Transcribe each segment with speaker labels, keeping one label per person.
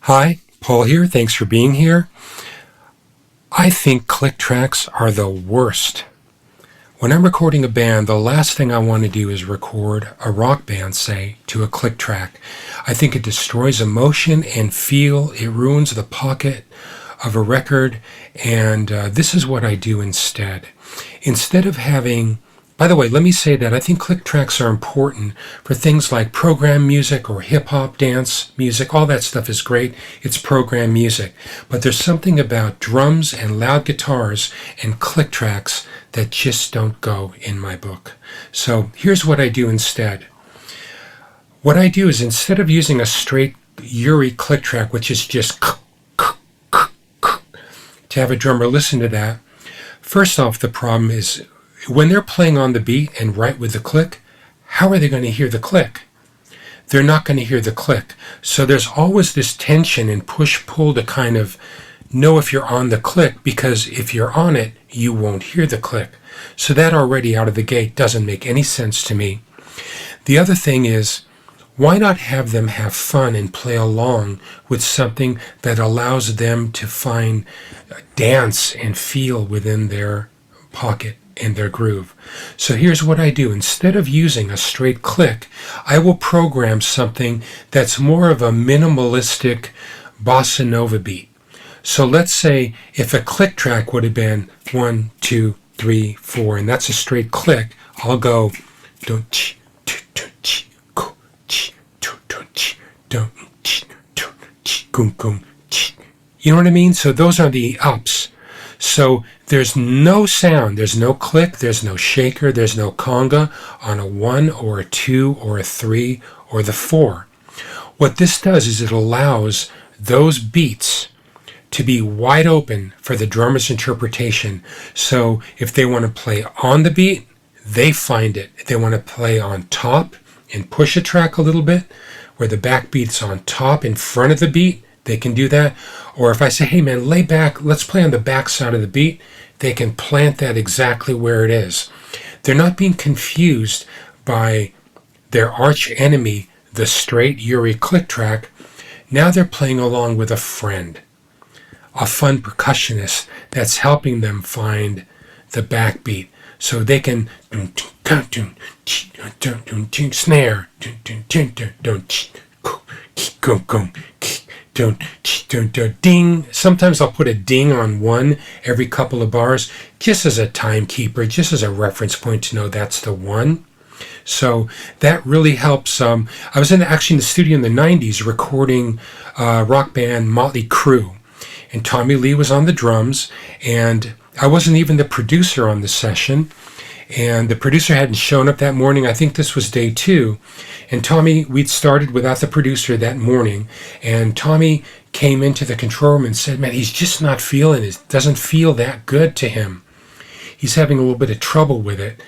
Speaker 1: Hi, Paul here. Thanks for being here. I think click tracks are the worst. When I'm recording a band, the last thing I want to do is record a rock band, say, to a click track. I think it destroys emotion and feel. It ruins the pocket of a record, and this is what I do instead. Instead of having By the way, let me say that I think click tracks are important for things like program music or hip-hop, dance music. All that stuff is great. It's program music. But there's something about drums and loud guitars and click tracks that just don't go in my book. So here's what I do instead. What I do is, instead of using a straight UREI click track, which is just to have a drummer listen to that, first off, the problem is, when they're playing on the beat and right with the click, how are they going to hear the click? They're not going to hear the click. So there's always this tension and push-pull to kind of know if you're on the click, because if you're on it, you won't hear the click. So that already out of the gate doesn't make any sense to me. The other thing is, why not have them have fun and play along with something that allows them to find dance and feel within their pocket and their groove? So here's what I do. Instead of using a straight click, I will program something that's more of a minimalistic bossa nova beat. So let's say if a click track would have been 1, 2, 3, 4, and that's a straight click, I'll go don't ch, don't ch, go ch, don't ch, don't ch, gum gum ch. You know what I mean? So those are the ups. So there's no sound, there's no click, there's no shaker, there's no conga on a 1 or a 2 or a 3 or the 4. What this does is it allows those beats to be wide open for the drummer's interpretation. So if they want to play on the beat, they find it. If they want to play on top and push a track a little bit, where the backbeat's on top in front of the beat, they can do that. Or if I say, hey man, lay back, let's play on the back side of the beat, they can plant that exactly where it is. They're not being confused by their arch enemy, the straight UREI click track. Now they're playing along with a friend, a fun percussionist that's helping them find the backbeat. So they can snare, don't ding. Sometimes I'll put a ding on 1 every couple of bars, just as a timekeeper, just as a reference point to know that's the 1. So that really helps. I was actually in the studio in the 90s recording rock band Motley Crue, and Tommy Lee was on the drums, and I wasn't even the producer on the session. And the producer hadn't shown up that morning. I think this was day 2. And Tommy, we'd started without the producer that morning. And Tommy came into the control room and said, man, he's just not feeling it. It doesn't feel that good to him. He's having a little bit of trouble with it.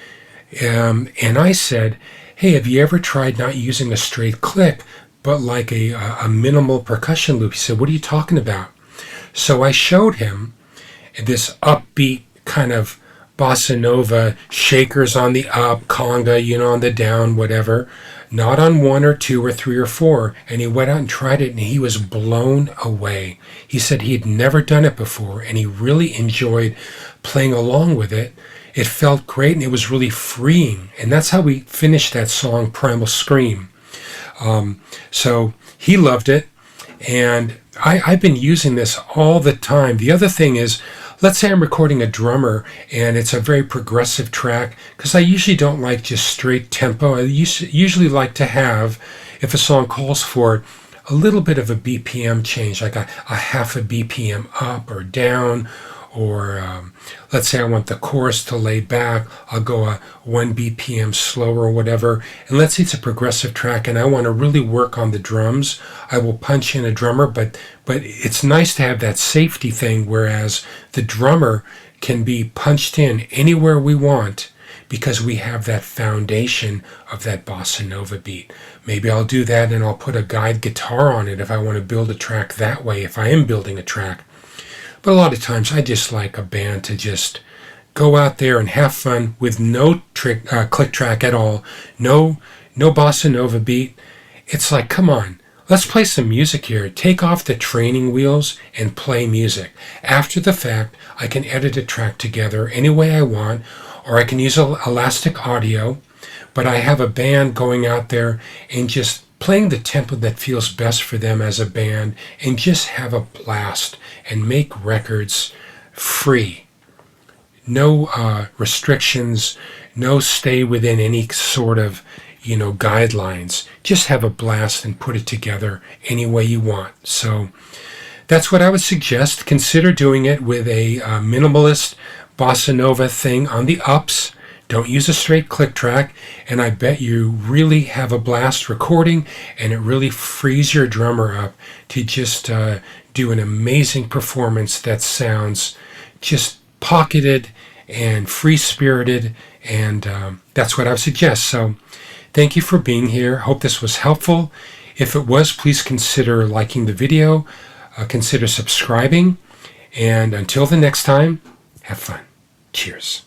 Speaker 1: And I said, hey, have you ever tried not using a straight click, but like a minimal percussion loop? He said, what are you talking about? So I showed him this upbeat kind of bossa nova, shakers on the up, conga, on the down, whatever, not on 1 or 2 or 3 or 4. And he went out and tried it, and he was blown away. He said he had never done it before, and he really enjoyed playing along with it. It felt great, and it was really freeing. And that's how we finished that song, Primal Scream. So he loved it, and I've been using this all the time. The other thing is, let's say I'm recording a drummer and it's a very progressive track, because I usually don't like just straight tempo. I usually like to have, if a song calls for it, a little bit of a BPM change, like a half a BPM up or down, or let's say I want the chorus to lay back, I'll go a 1 BPM slower or whatever. And let's say it's a progressive track and I want to really work on the drums, I will punch in a drummer, but it's nice to have that safety thing, whereas the drummer can be punched in anywhere we want, because we have that foundation of that bossa nova beat. Maybe I'll do that and I'll put a guide guitar on it if I want to build a track that way, if I am building a track. But a lot of times I just like a band to just go out there and have fun with no click track at all, no bossa nova beat. It's like, come on, Let's play some music here. Take off the training wheels and play music. After the fact, I can edit a track together any way I want, or I can use Elastic Audio, but I have a band going out there and just playing the tempo that feels best for them as a band, and just have a blast and make records free. No restrictions, no stay within any sort of guidelines. Just have a blast and put it together any way you want. So that's what I would suggest. Consider doing it with a minimalist bossa nova thing on the ups. Don't use a straight click track, and I bet you really have a blast recording, and it really frees your drummer up to just do an amazing performance that sounds just pocketed and free-spirited, and that's what I would suggest. So thank you for being here. Hope this was helpful. If it was, please consider liking the video, consider subscribing, and until the next time, have fun. Cheers.